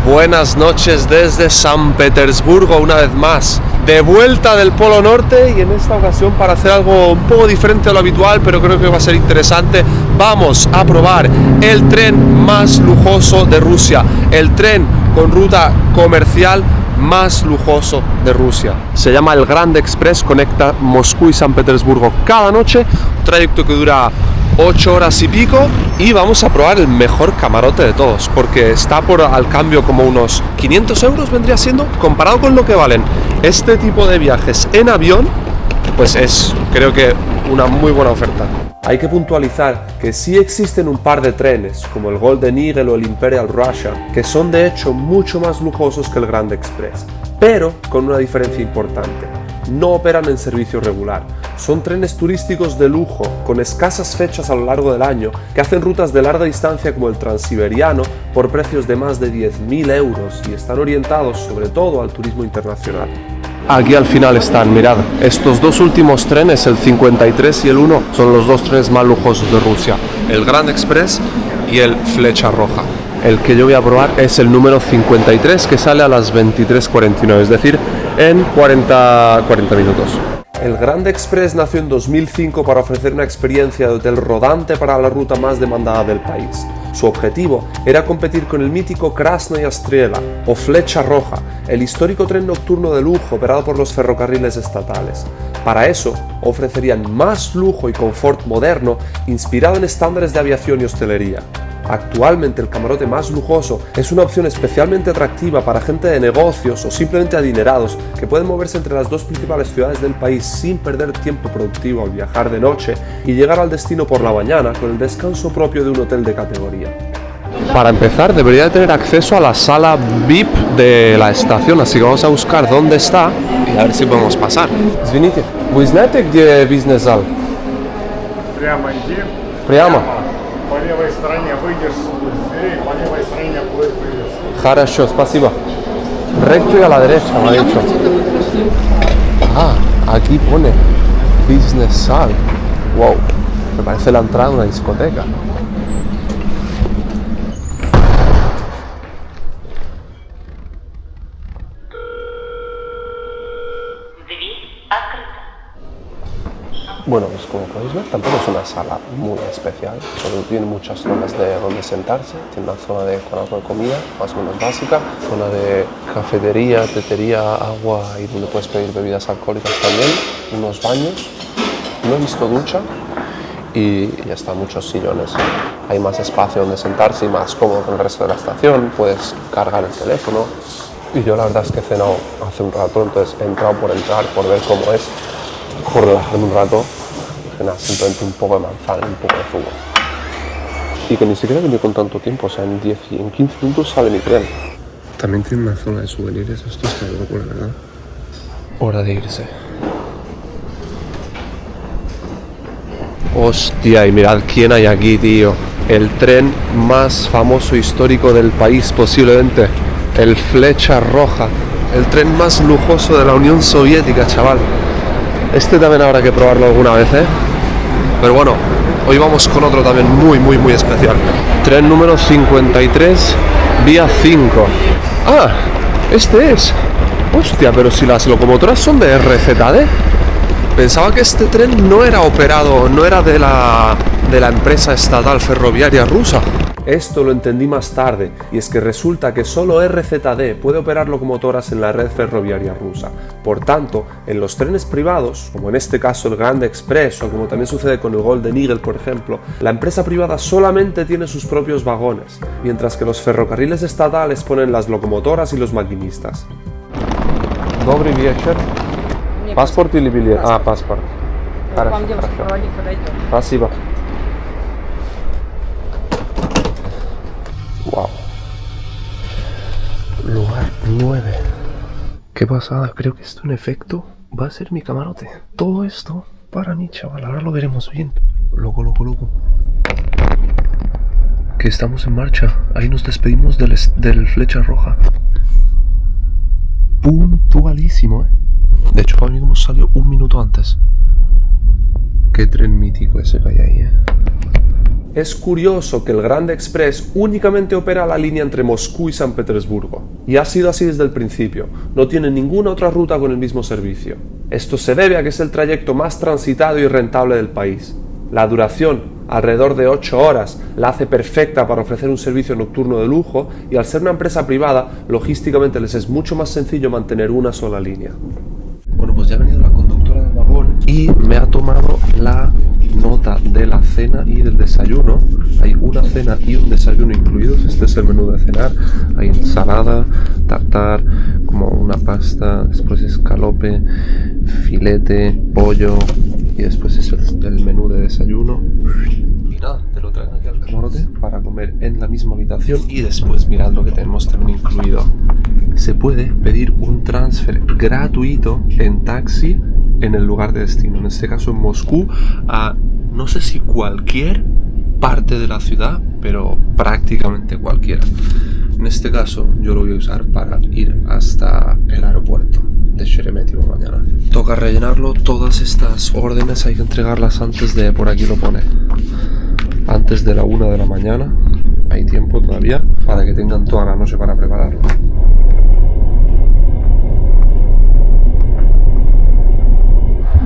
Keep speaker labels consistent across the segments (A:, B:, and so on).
A: Buenas noches desde San Petersburgo una vez más, de vuelta del Polo Norte, y en esta ocasión para hacer algo un poco diferente a lo habitual, pero creo que va a ser interesante. Vamos a probar el tren más lujoso de Rusia, el tren con ruta comercial más lujoso de Rusia. Se llama el Grand Express, conecta Moscú y San Petersburgo cada noche, un trayecto que dura 8 horas y pico, y vamos a probar el mejor camarote de todos, porque está por al cambio como unos 500 euros vendría siendo, comparado con lo que valen este tipo de viajes en avión, pues es, creo que, una muy buena oferta. Hay que puntualizar que sí existen un par de trenes, como el Golden Eagle o el Imperial Russia, que son de hecho mucho más lujosos que el Grand Express, pero con una diferencia importante: no operan en servicio regular. Son trenes turísticos de lujo, con escasas fechas a lo largo del año, que hacen rutas de larga distancia como el Transiberiano por precios de más de 10.000 euros y están orientados sobre todo al turismo internacional. Aquí al final están, mirad, estos dos últimos trenes, el 53 y el 1, son los dos trenes más lujosos de Rusia, el Grand Express y el Flecha Roja. El que yo voy a probar es el número 53, que sale a las 23:49, es decir, en 40 minutos. El Grand Express nació en 2005 para ofrecer una experiencia de hotel rodante para la ruta más demandada del país. Su objetivo era competir con el mítico Krasnaya Striela o Flecha Roja, el histórico tren nocturno de lujo operado por los ferrocarriles estatales. Para eso, ofrecerían más lujo y confort moderno inspirado en estándares de aviación y hostelería. Actualmente el camarote más lujoso es una opción especialmente atractiva para gente de negocios o simplemente adinerados que pueden moverse entre las dos principales ciudades del país sin perder tiempo productivo al viajar de noche y llegar al destino por la mañana con el descanso propio de un hotel de categoría. Para empezar, debería tener acceso a la sala VIP de la estación, así que vamos a buscar dónde está y a ver si podemos pasar. Извините, вы знаете, где business зал?
B: Прямо иди.
A: Прямо?
B: По левой стороне выйдешь с дверей, по левой стороне будет вывеска.
A: Хорошо, спасибо. Recto y a la derecha, me ha dicho. Ah, aquí pone Business Sal. Wow, me parece la entrada de una discoteca. Bueno, pues como podéis ver, tampoco es una sala muy especial, solo tiene muchas zonas de donde sentarse. Tiene una zona con algo de comida, más o menos básica, zona de cafetería, tetería, agua y donde puedes pedir bebidas alcohólicas también, unos baños, no he visto ducha y ya está, muchos sillones. Hay más espacio donde sentarse y más cómodo con el resto de la estación, puedes cargar el teléfono. Y yo la verdad es que he cenado hace un rato, entonces he entrado por entrar, por ver cómo es, por relajarme un rato, nada, simplemente un poco de manzana y un poco de zumo. Y que ni siquiera he venido con tanto tiempo, o sea, en 15 minutos sale mi tren. También tiene una zona de souvenirs, esto está loco, la verdad. Hora de irse. Hostia, y mirad quién hay aquí, tío. El tren más famoso histórico del país, posiblemente. El Flecha Roja. El tren más lujoso de la Unión Soviética, chaval. Este también habrá que probarlo alguna vez, ¿eh? Pero bueno, hoy vamos con otro también muy especial. Tren número 53, vía 5. ¡Ah! Este es. Hostia, pero si las locomotoras son de RZD. Pensaba que este tren no era operado, no era de la empresa estatal ferroviaria rusa. Esto lo entendí más tarde, y es que resulta que solo RZD puede operar locomotoras en la red ferroviaria rusa. Por tanto, en los trenes privados, como en este caso el Grand Express o como también sucede con el Golden Eagle, por ejemplo, la empresa privada solamente tiene sus propios vagones, mientras que los ferrocarriles estatales ponen las locomotoras y los maquinistas. Добрый вечер. Паспорт или билет? А, паспорт. Хорошо. Спасибо. Wow. Lugar 9. Qué pasada, creo que esto en efecto va a ser mi camarote. Todo esto para mí, chaval, ahora lo veremos bien. Loco. Que estamos en marcha. Ahí nos despedimos del Flecha Roja. Puntualísimo, ¿eh? De hecho, para mí hemos salido un minuto antes. Qué tren mítico ese que hay ahí, ¿eh? Es curioso que el Grand Express únicamente opera la línea entre Moscú y San Petersburgo, y ha sido así desde el principio, no tiene ninguna otra ruta con el mismo servicio. Esto se debe a que es el trayecto más transitado y rentable del país. La duración, alrededor de 8 horas, la hace perfecta para ofrecer un servicio nocturno de lujo, y al ser una empresa privada, logísticamente les es mucho más sencillo mantener una sola línea. Bueno, pues ya ha venido la conductora del vagón y me ha tomado la nota de la cena y del desayuno. Hay una cena y un desayuno incluidos. Este es el menú de cenar. Hay ensalada, tartar, como una pasta, después escalope, filete, pollo, y después es el menú de desayuno. Y nada, te lo traen aquí al camarote para comer en la misma habitación. Y después mirad lo que tenemos también incluido. Se puede pedir un transfer gratuito en taxi en el lugar de destino, en este caso en Moscú, a no sé si cualquier parte de la ciudad, pero prácticamente cualquiera. En este caso yo lo voy a usar para ir hasta el aeropuerto de Sheremetyevo mañana. Toca rellenarlo, todas estas órdenes hay que entregarlas antes de, por aquí lo pone, antes de la 1 de la mañana. Hay tiempo todavía para que tengan toda la noche para prepararlo.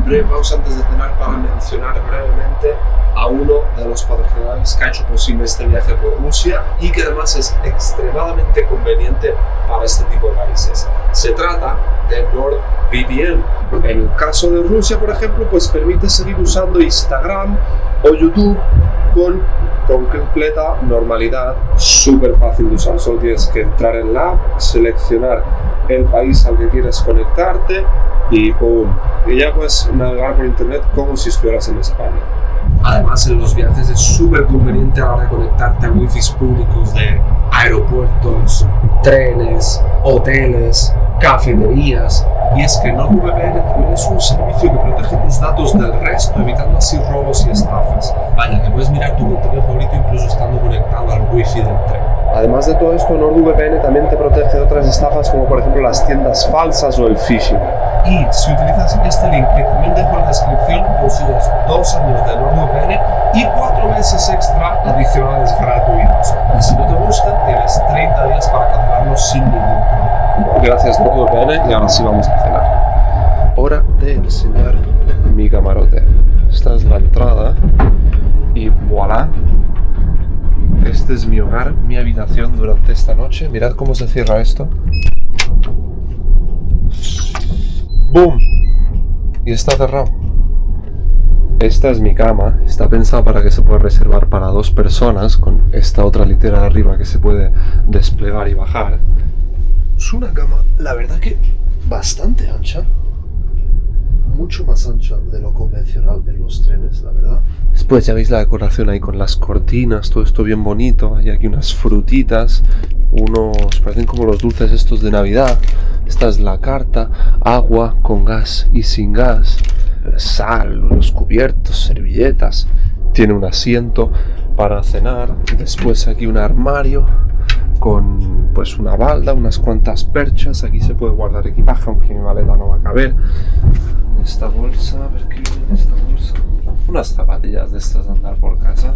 A: Breve pausa antes de cenar para mencionar brevemente a uno de los patrocinadores que ha hecho posible este viaje por Rusia y que además es extremadamente conveniente para este tipo de países. Se trata de NordVPN. En el caso de Rusia, por ejemplo, pues permite seguir usando Instagram o YouTube con completa normalidad, súper fácil de usar. Solo tienes que entrar en la app, seleccionar el país al que quieres conectarte y ¡pum! Y ya puedes navegar por internet como si estuvieras en España. Además, en los viajes es súper conveniente a la hora de conectarte a wifis públicos de aeropuertos, trenes, hoteles, cafeterías. Y es que NordVPN también es un servicio que protege tus datos del resto, evitando así robos y estafas. Vaya, que puedes mirar tu contenido favorito incluso estando conectado al wifi del tren. Además de todo esto, NordVPN también te protege de otras estafas como por ejemplo las tiendas falsas o el phishing. Y si utilizas este link que también dejo en la descripción, consigues 2 años de NordVPN y 4 meses extra adicionales gratuitos. Y si no te gustan, tienes 30 días para cancelarlos sin ningún problema. Gracias NordVPN, y ahora sí vamos a cenar. Hora de enseñar mi camarote. Esta es la entrada y voilà. Este es mi hogar, mi habitación durante esta noche. Mirad cómo se cierra esto. ¡Boom! Y está cerrado. Esta es mi cama. Está pensada para que se pueda reservar para 2 personas, con esta otra litera de arriba que se puede desplegar y bajar. Es una cama, la verdad que bastante ancha. Mucho más ancha de lo convencional en los trenes, la verdad. Después ya veis la decoración ahí con las cortinas, todo esto bien bonito. Hay aquí unas frutitas, parecen como los dulces estos de Navidad. Esta es la carta, agua con gas y sin gas, sal, los cubiertos, servilletas. Tiene un asiento para cenar. Después aquí un armario con pues una balda, unas cuantas perchas. Aquí se puede guardar equipaje, aunque mi maleta no va a caber. Esta bolsa, a ver qué viene en esta bolsa. Unas zapatillas de estas de andar por casa.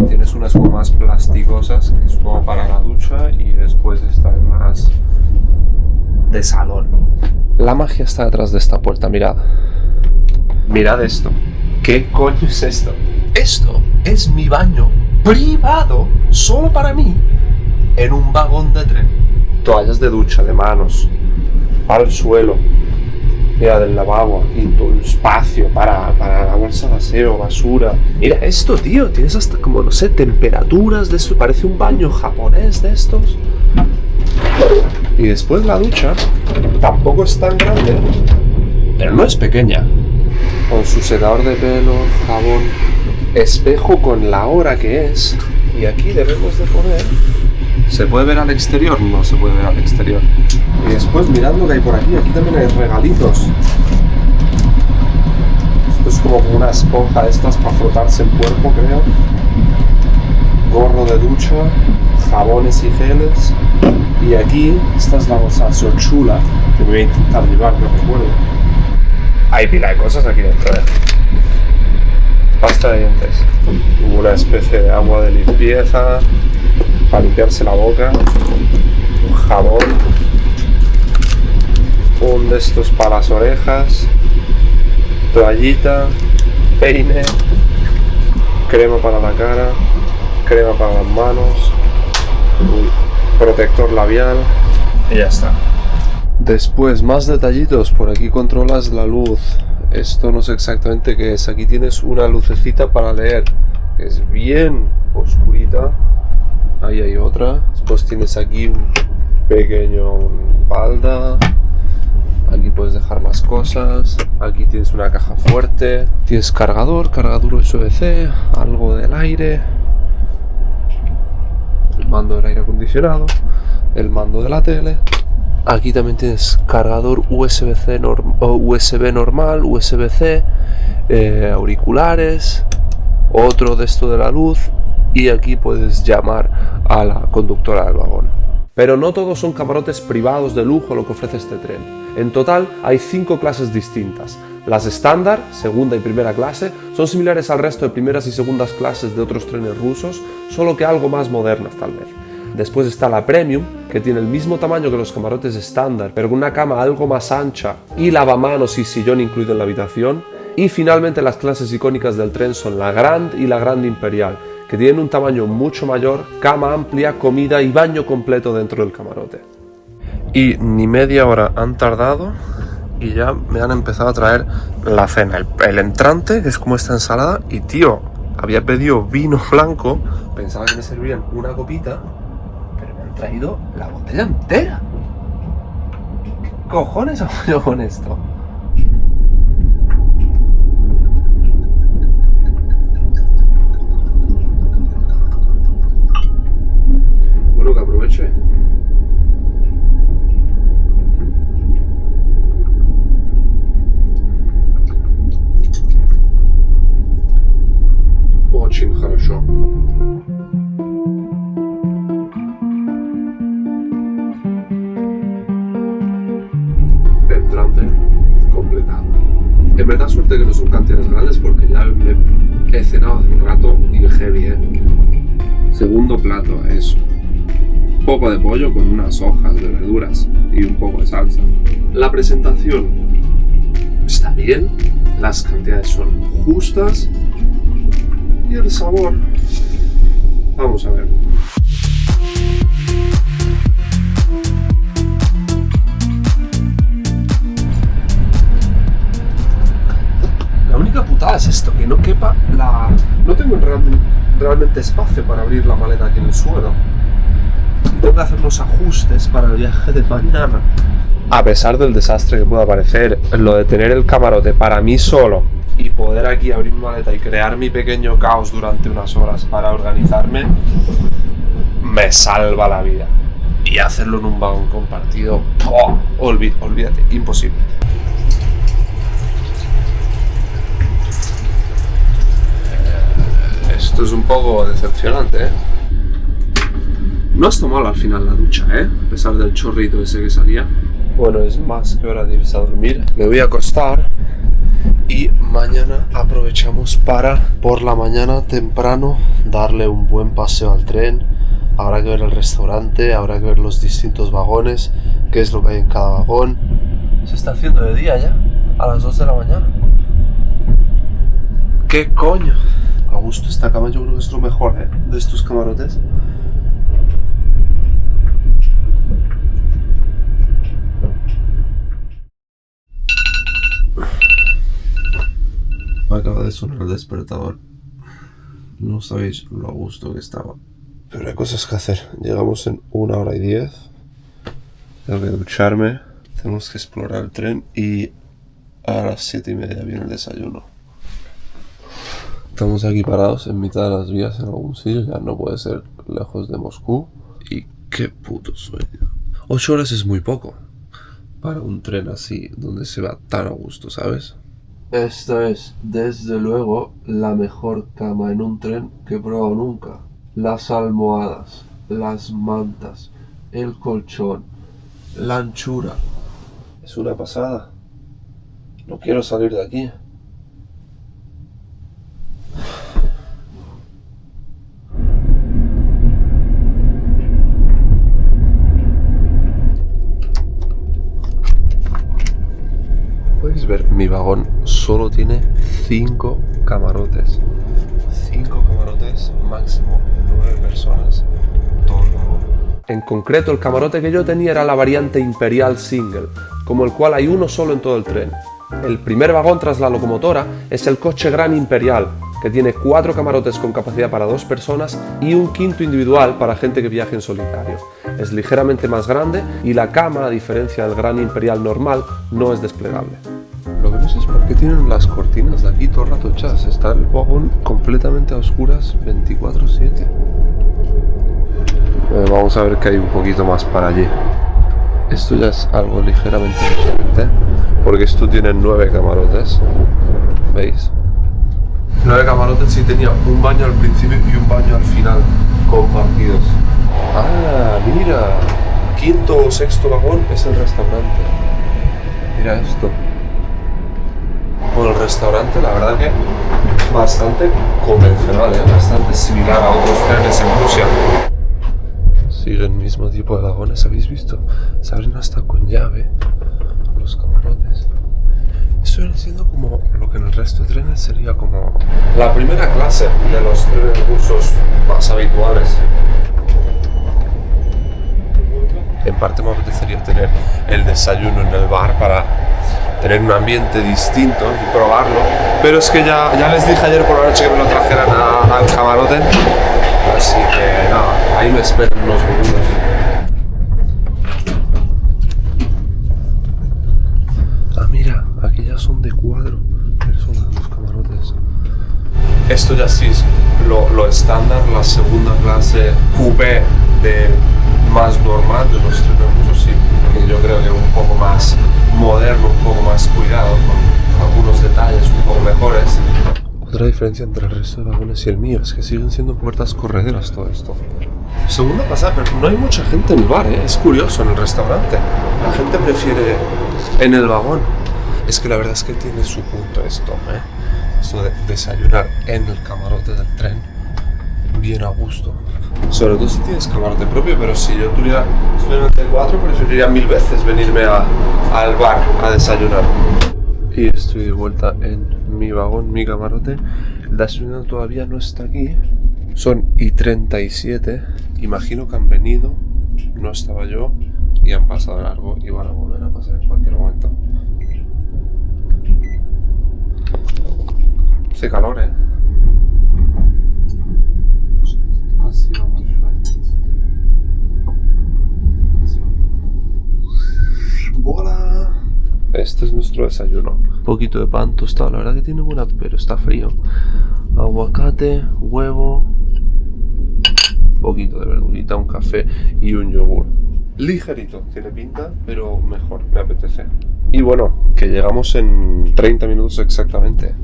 A: Tienes unas como más plasticosas, que es como para la ducha, y después esta más de salón. La magia está detrás de esta puerta, mirad. Mirad esto. ¿Qué coño es esto? Esto es mi baño privado, solo para mí, en un vagón de tren. Toallas de ducha, de manos, al suelo. Mira, del lavabo aquí, todo el espacio para la bolsa de aseo, basura. Mira esto, tío, tienes hasta como, no sé, temperaturas de esto, parece un baño japonés de estos. Y después la ducha, tampoco es tan grande, pero no es pequeña. Con su secador de pelo, jabón, espejo con la hora que es. Y aquí debemos de poner... ¿Se puede ver al exterior? No se puede ver al exterior. Y después mirad lo que hay por aquí. Aquí también hay regalitos. Esto es como una esponja de estas para frotarse el cuerpo, creo. Gorro de ducha, jabones y geles. Y aquí, esta es la bolsa chula que me voy a intentar llevar, no recuerdo. Hay pila de cosas aquí dentro. Pasta de dientes, una especie de agua de limpieza para limpiarse la boca, un jabón, un de estos para las orejas, toallita, peine, crema para la cara, crema para las manos, protector labial y ya está. Después, más detallitos, por aquí controlas la luz. Esto no sé exactamente qué es. Aquí tienes una lucecita para leer, que es bien oscurita. Ahí hay otra. Después tienes aquí un pequeño balda. Aquí puedes dejar más cosas. Aquí tienes una caja fuerte. Tienes cargador USB-C, algo del aire, el mando del aire acondicionado, el mando de la tele. Aquí también tienes cargador USB-C USB normal, USB-C, auriculares, otro de esto de la luz, y aquí puedes llamar a la conductora del vagón. Pero no todos son camarotes privados de lujo lo que ofrece este tren. En total hay 5 clases distintas. Las estándar, segunda y primera clase, son similares al resto de primeras y segundas clases de otros trenes rusos, solo que algo más modernas tal vez. Después está la Premium, que tiene el mismo tamaño que los camarotes estándar, pero con una cama algo más ancha y lavamanos y sillón incluido en la habitación. Y finalmente las clases icónicas del tren son la Grand y la Grand Imperial, que tienen un tamaño mucho mayor, cama amplia, comida y baño completo dentro del camarote. Y ni media hora han tardado y ya me han empezado a traer la cena, el entrante, que es como esta ensalada, y tío, había pedido vino blanco, pensaba que me servían una copita, pero me han traído la botella entera. ¿Qué cojones hago yo con esto? Bueno, que aproveche. Очень хорошо. Entrante completado. En verdad suerte que no son cantidades grandes porque ya me he cenado hace un rato y heavy, Segundo plato es un poco de pollo con unas hojas de verduras y un poco de salsa. La presentación está bien, las cantidades son justas y el sabor, vamos a ver. La única putada es esto, que no quepa la... No tengo realmente espacio para abrir la maleta aquí en el suelo. Y tengo que hacer los ajustes para el viaje de mañana. A pesar del desastre que pueda parecer, lo de tener el camarote para mí solo y poder aquí abrir mi maleta y crear mi pequeño caos durante unas horas para organizarme, me salva la vida. Y hacerlo en un vagón compartido, olvídate, imposible. Esto es un poco decepcionante, No está mal al final la ducha, a pesar del chorrito ese que salía. Bueno, es más que hora de irse a dormir. Me voy a acostar y mañana aprovechamos para, por la mañana temprano, darle un buen paseo al tren. Habrá que ver el restaurante, habrá que ver los distintos vagones, qué es lo que hay en cada vagón. Se está haciendo de día ya, a las 2 de la mañana. ¿Qué coño? A gusto esta cama, yo creo que es lo mejor, de estos camarotes. Acaba de sonar el despertador. No sabéis lo a gusto que estaba. Pero hay cosas que hacer. Llegamos en 1 hora y 10. Tengo que ducharme. Tenemos que explorar el tren y a las 7:30 viene el desayuno. Estamos aquí parados en mitad de las vías en algún sitio. Ya no puede ser lejos de Moscú. Y qué puto sueño. 8 horas es muy poco para un tren así, donde se va tan a gusto, ¿sabes? Esta es, desde luego, la mejor cama en un tren que he probado nunca. Las almohadas, las mantas, el colchón, la anchura. Es una pasada. No quiero salir de aquí. ver, mi vagón solo tiene 5 camarotes. 5 camarotes, máximo 9 personas, todo el vagón. En concreto, el camarote que yo tenía era la variante Imperial Single, como el cual hay uno solo en todo el tren. El primer vagón tras la locomotora es el coche Gran Imperial, que tiene 4 camarotes con capacidad para 2 personas y un quinto individual para gente que viaje en solitario. Es ligeramente más grande y la cama, a diferencia del Gran Imperial normal, no es desplegable. Lo que no sé es por qué tienen las cortinas de aquí todo el rato echadas. Está el vagón completamente a oscuras 24/7. Vamos a ver qué hay un poquito más para allí. Esto ya es algo ligeramente diferente, porque esto tiene 9 camarotes. ¿Veis? 9 camarotes y tenía un baño al principio y un baño al final compartidos. Ah, mira, quinto o sexto vagón es el restaurante. Mira esto. Bueno, el restaurante, la verdad que bastante convencional, bastante similar a otros trenes en Rusia. Sigue el mismo tipo de vagones, ¿habéis visto? Se abren hasta con llave los camarotes. Esto viene siendo como lo que en el resto de trenes sería como la primera clase de los trenes rusos más habituales. En parte me apetecería tener el desayuno en el bar para tener un ambiente distinto y probarlo, pero es que ya les dije ayer por la noche que me lo trajeran al camarote, así que nada, ahí me esperan unos minutos. Ah, mira, aquí ya son de 4 personas los camarotes. Esto ya sí es lo estándar, la segunda clase coupé de más normal de los trenes rusos, sí, que yo creo que un poco más moderno, un poco más cuidado, con algunos detalles un poco mejores. Otra diferencia entre el resto de vagones y el mío es que siguen siendo puertas correderas todo esto. Segunda pasada, pero no hay mucha gente en el bar, es curioso, en el restaurante. La gente prefiere en el vagón. Es que la verdad es que tiene su punto esto, esto de desayunar en el camarote del tren, bien a gusto. Sobre todo si tienes camarote propio, pero si yo tuviera estudiante 4 preferiría 1000 veces venirme al bar a desayunar. Y estoy de vuelta en mi vagón, mi camarote. El desayuno todavía no está aquí. Son y:37. Imagino que han venido, no estaba yo, y han pasado de largo y van a volver a pasar en cualquier momento. Hace calor, Así vamos. ¡Hola! Este es nuestro desayuno. Un poquito de pan tostado, la verdad que tiene buena, pero está frío. Aguacate, huevo, un poquito de verdurita, un café y un yogur. Ligerito, tiene pinta, pero mejor, me apetece. Y bueno, que llegamos en 30 minutos exactamente.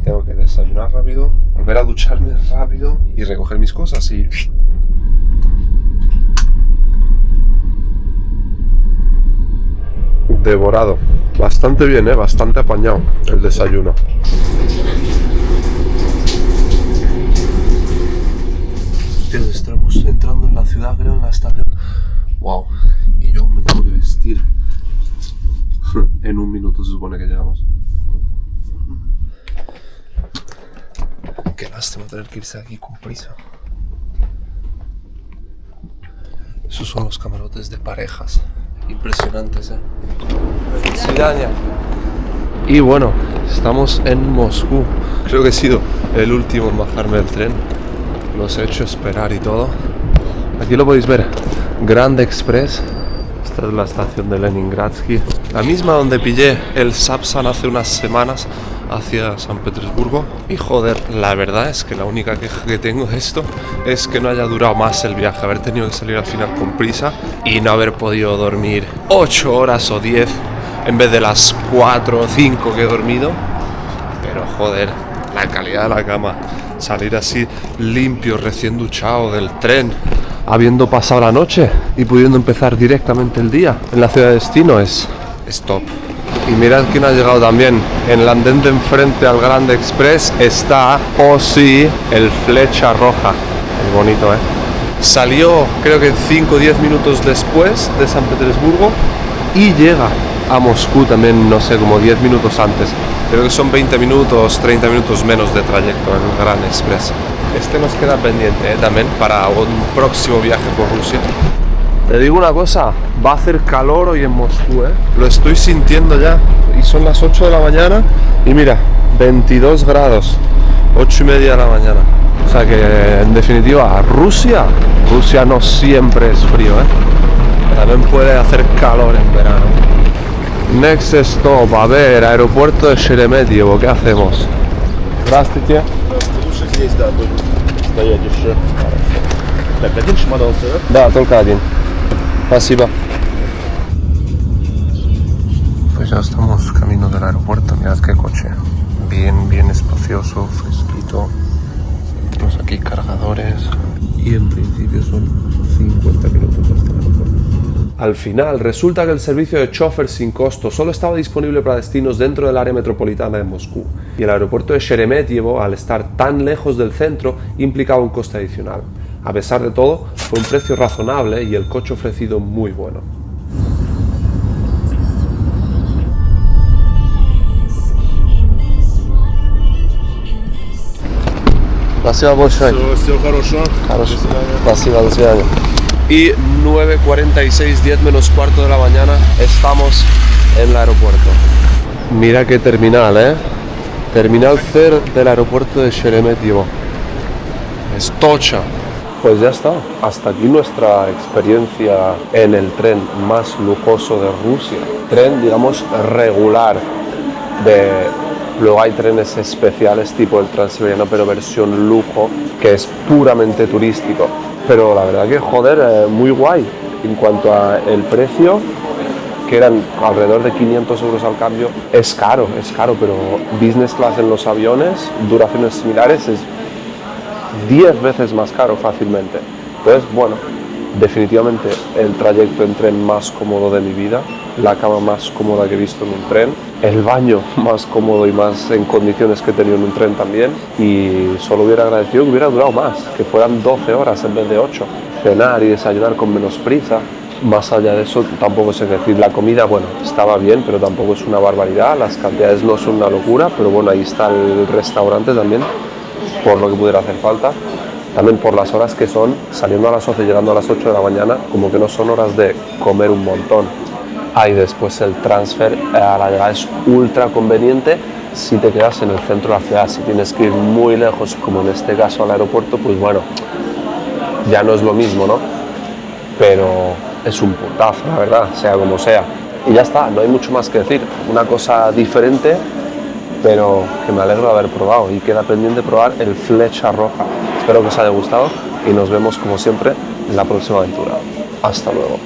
A: Tengo que desayunar rápido, volver a ducharme rápido y recoger mis cosas y... devorado. Bastante bien, bastante apañado el desayuno. Estamos entrando en la ciudad, creo, en la estación. Wow, y yo me tengo que vestir. En un minuto se supone que llegamos. Qué lástima tener que irse aquí con prisa. Esos son los camarotes de parejas. Impresionantes, Y bueno, estamos en Moscú. Creo que he sido el último en bajarme del tren. Los he hecho esperar y todo. Aquí lo podéis ver, Grand Express. Esta es la estación de Leningradsky, la misma donde pillé el Sapsan hace unas semanas hacia San Petersburgo. Y joder, la verdad es que la única queja que tengo de esto es que no haya durado más el viaje, haber tenido que salir al final con prisa y no haber podido dormir 8 horas o 10 en vez de las 4 o 5 que he dormido. Pero joder, la calidad de la cama, salir así limpio, recién duchado del tren, habiendo pasado la noche y pudiendo empezar directamente el día en la ciudad de destino es top. Y mirad quién ha llegado también. En el andén de enfrente al Grand Express está, oh sí, el Flecha Roja. Es bonito, Salió creo que 5 o 10 minutos después de San Petersburgo y llega a Moscú también, no sé, como 10 minutos antes. Creo que son 20 minutos, 30 minutos menos de trayecto en el Gran Express. Este nos queda pendiente también para un próximo viaje por Rusia. Te digo una cosa, va a hacer calor hoy en Moscú, Lo estoy sintiendo ya. Y son las 8 de la mañana y mira, 22 grados, 8 y media de la mañana. O sea que en definitiva, Rusia no siempre es frío, También puede hacer calor en verano. Next stop, a ver, aeropuerto de Sheremetyevo, ¿qué hacemos? Здравствуйте.
C: Лучше здесь, да, тут стоять еще. Так, один чемодан вперед.
A: Да, только один. Спасибо. Pues ya estamos camino del aeropuerto, mirad qué coche. Bien espacioso, fresquito. Tenemos aquí cargadores. Y en principio son 50 minutos hasta el aeropuerto. Al final, resulta que el servicio de chofer sin costo solo estaba disponible para destinos dentro del área metropolitana de Moscú. Y el aeropuerto de Sheremetyevo, al estar tan lejos del centro, implicaba un coste adicional. A pesar de todo, fue un precio razonable y el coche ofrecido muy bueno. Спасибо большое.
C: Всего хорошего.
A: Хорошо. Спасибо, до свидания. Y 9:46, 10 menos cuarto de la mañana, estamos en el aeropuerto. Mira qué terminal, Terminal C del aeropuerto de Sheremetyevo. Es tocha. Pues ya está, hasta aquí nuestra experiencia en el tren más lujoso de Rusia. Tren, digamos, regular. Luego hay trenes especiales tipo el Transiberiano, pero versión lujo, que es puramente turístico. Pero la verdad que, joder, muy guay. En cuanto a el precio, que eran alrededor de 500 euros al cambio, es caro, pero business class en los aviones, duraciones similares, es 10 veces más caro fácilmente. Entonces, bueno, definitivamente el trayecto en tren más cómodo de mi vida, la cama más cómoda que he visto en un tren, el baño más cómodo y más en condiciones que he tenido en un tren también, y solo hubiera agradecido que hubiera durado más, que fueran 12 horas en vez de 8. Cenar y desayunar con menos prisa. Más allá de eso, tampoco sé qué decir. La comida, bueno, estaba bien, pero tampoco es una barbaridad. Las cantidades no son una locura, pero bueno, ahí está el restaurante también, por lo que pudiera hacer falta. También por las horas que son, saliendo a las 11 y llegando a las 8 de la mañana, como que no son horas de comer un montón. Y después el transfer a la llegada es ultra conveniente si te quedas en el centro de la ciudad. Si tienes que ir muy lejos, como en este caso al aeropuerto, pues bueno, ya no es lo mismo, ¿no? Pero es un puntazo, la verdad, sea como sea. Y ya está, no hay mucho más que decir. Una cosa diferente, pero que me alegro de haber probado, y queda pendiente probar el Flecha Roja. Espero que os haya gustado y nos vemos como siempre en la próxima aventura. Hasta luego.